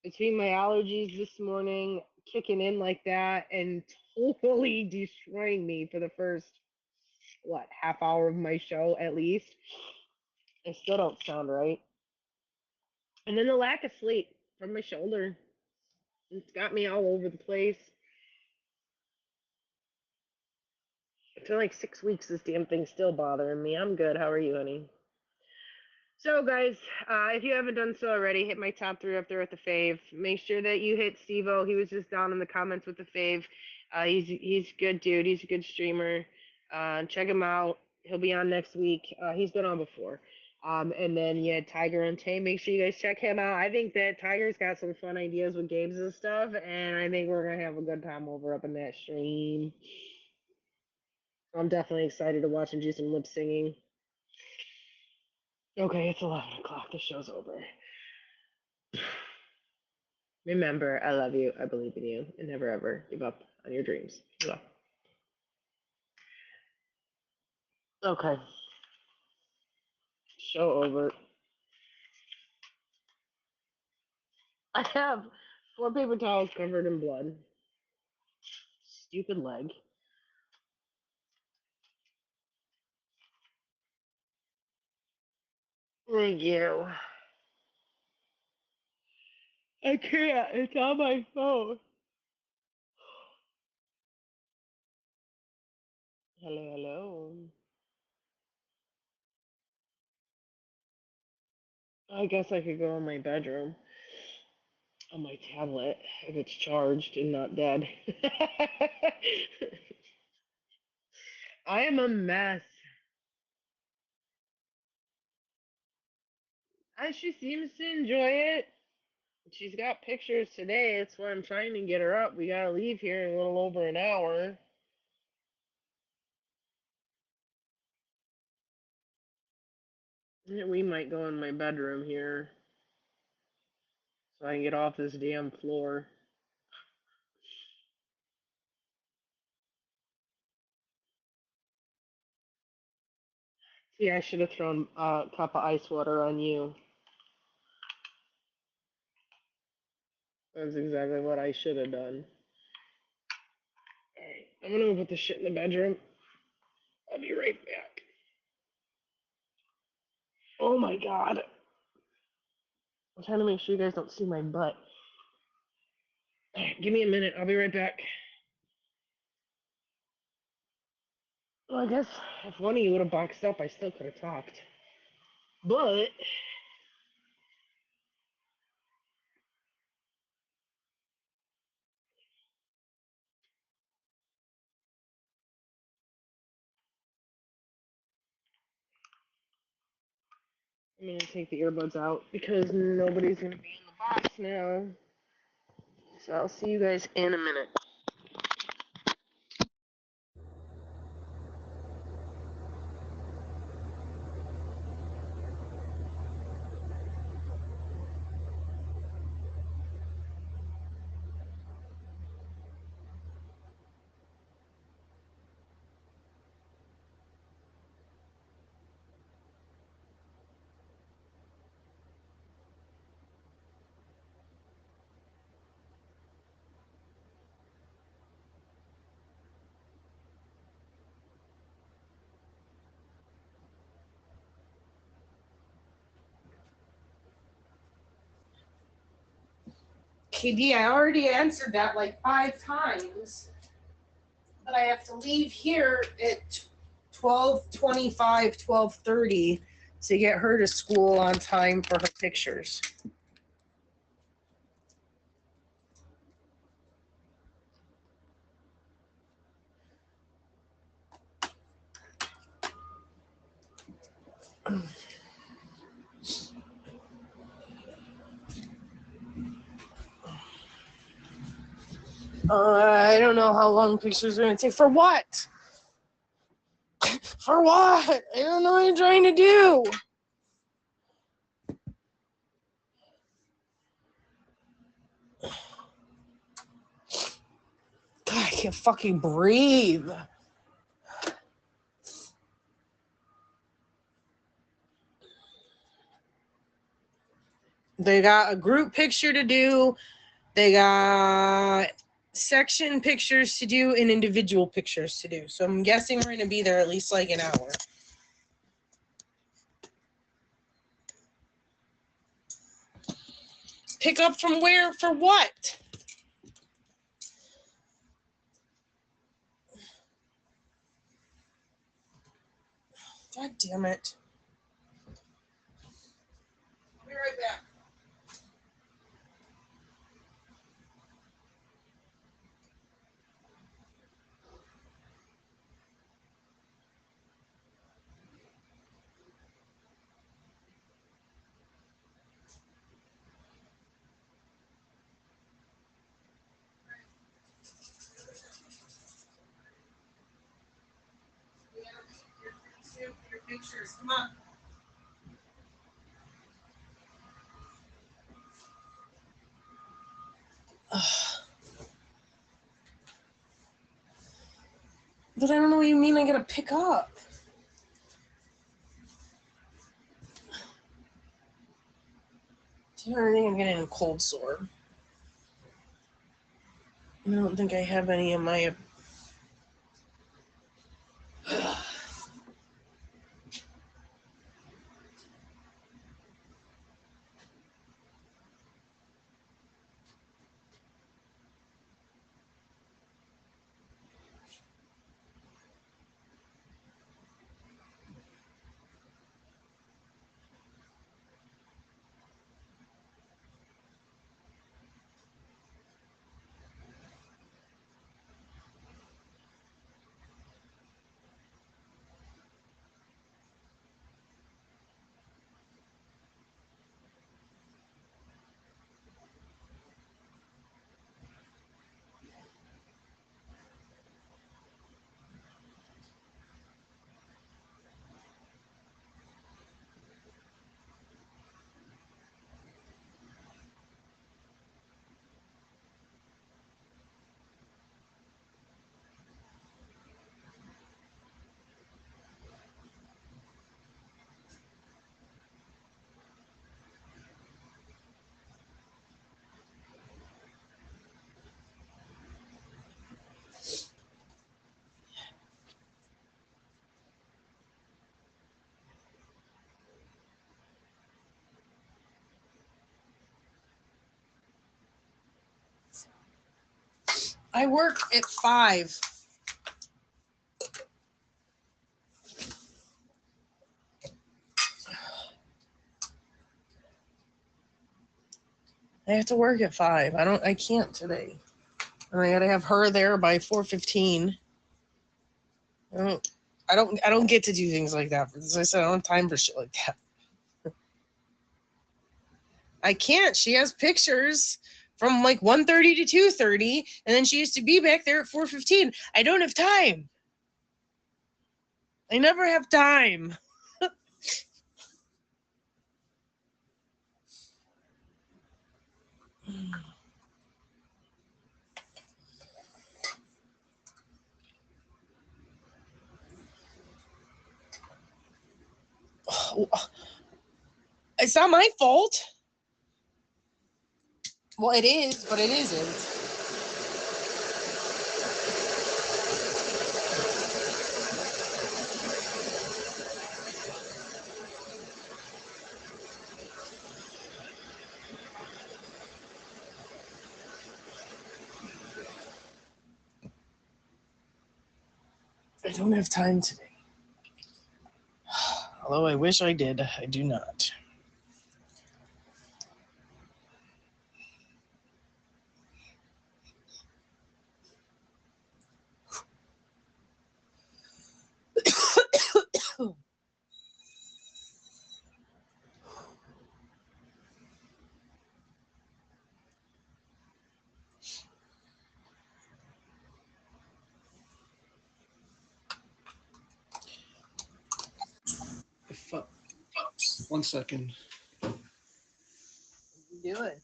Between my allergies this morning kicking in like that and totally destroying me for the first what half hour of my show at least. I still don't sound right. And then the lack of sleep from my shoulder. It's got me all over the place. I feel like 6 weeks this damn thing's still bothering me. I'm good. How are you, honey? So, guys, if you haven't done so already, hit my top three up there with the fave. Make sure that you hit Stevo. He was just down in the comments with the fave. He's a good dude. He's a good streamer. Check him out. He'll be on next week. He's been on before. And then yeah, Tiger and Tay. Make sure you guys check him out. I think that Tiger's got some fun ideas with games and stuff, and I think we're gonna have a good time over up in that stream. I'm definitely excited to watch him do some lip singing. Okay, it's 11 o'clock. The show's over. Remember, I love you. I believe in you, and never ever give up on your dreams. Yeah. Okay, show over. I have 4 paper towels covered in blood. Stupid leg. Thank you. I can't. It's on my phone. Hello, hello. I guess I could go in my bedroom on my tablet if it's charged and not dead. I am a mess. She seems to enjoy it. She's got pictures today. That's why I'm trying to get her up. We gotta leave here in a little over an hour. Yeah, we might go in my bedroom here so I can get off this damn floor. See, I should have thrown a cup of ice water on you. That's exactly what I should have done. Alright, I'm gonna go put the shit in the bedroom. I'll be right back. Oh my god. I'm trying to make sure you guys don't see my butt. Alright, give me a minute. I'll be right back. Well, I guess if one of you would have boxed up, I still could have talked. But I'm gonna take the earbuds out because nobody's gonna be in the box now. So I'll see you guys in a minute. KD, I already answered that like 5 times, but I have to leave here at 12:25, 12:30 to get her to school on time for her pictures. I don't know how long pictures are going to take. For what? For what? I don't know what you're trying to do. God, I can't fucking breathe. They got a group picture to do. They got section pictures to do and individual pictures to do. So I'm guessing we're going to be there at least like an hour. Pick up from where? For what? God damn it. I'll be right back. Your pictures. Come on. But I don't know what you mean I gotta pick up. Do you know, I think I'm getting a cold sore. I don't think I have any in my... I work at 5. I have to work at 5. I can't today. And I gotta have her there by 4:15. I don't get to do things like that. As I said, I don't have time for shit like that. I can't. She has pictures from like 1:30 to 2:30, and then she used to be back there at 4:15. I don't have time. I never have time. It's not my fault. Well, it is, but it isn't. I don't have time today. Although I wish I did, I do not. Fuck. 1 second. Do it.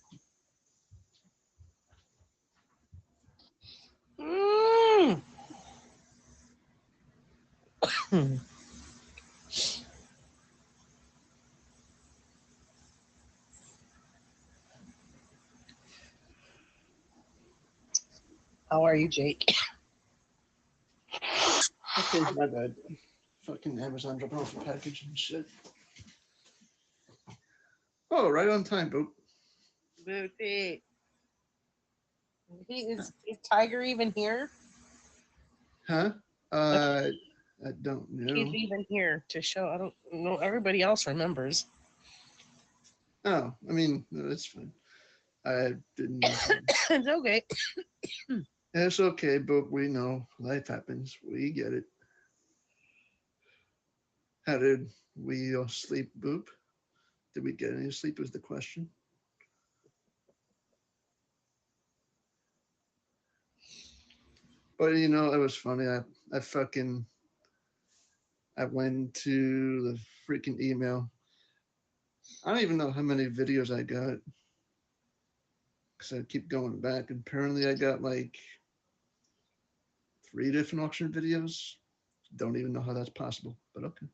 Mm. How are you, Jake? Okay, my bad. Fucking Amazon dropping off a package and shit. Oh, right on time, Boop. Booty. Is Tiger even here? Huh? I don't know. He's even here to show. I don't know. Everybody else remembers. Oh, I mean, no, that's fine. I didn't. It's okay. It's okay, but we know life happens. We get it. How did we all sleep, Boop? Did we get any sleep? Is the question. But you know, it was funny. I went to the freaking email. I don't even know how many videos I got because I keep going back. Apparently, I got like 3 different auction videos. Don't even know how that's possible, but okay.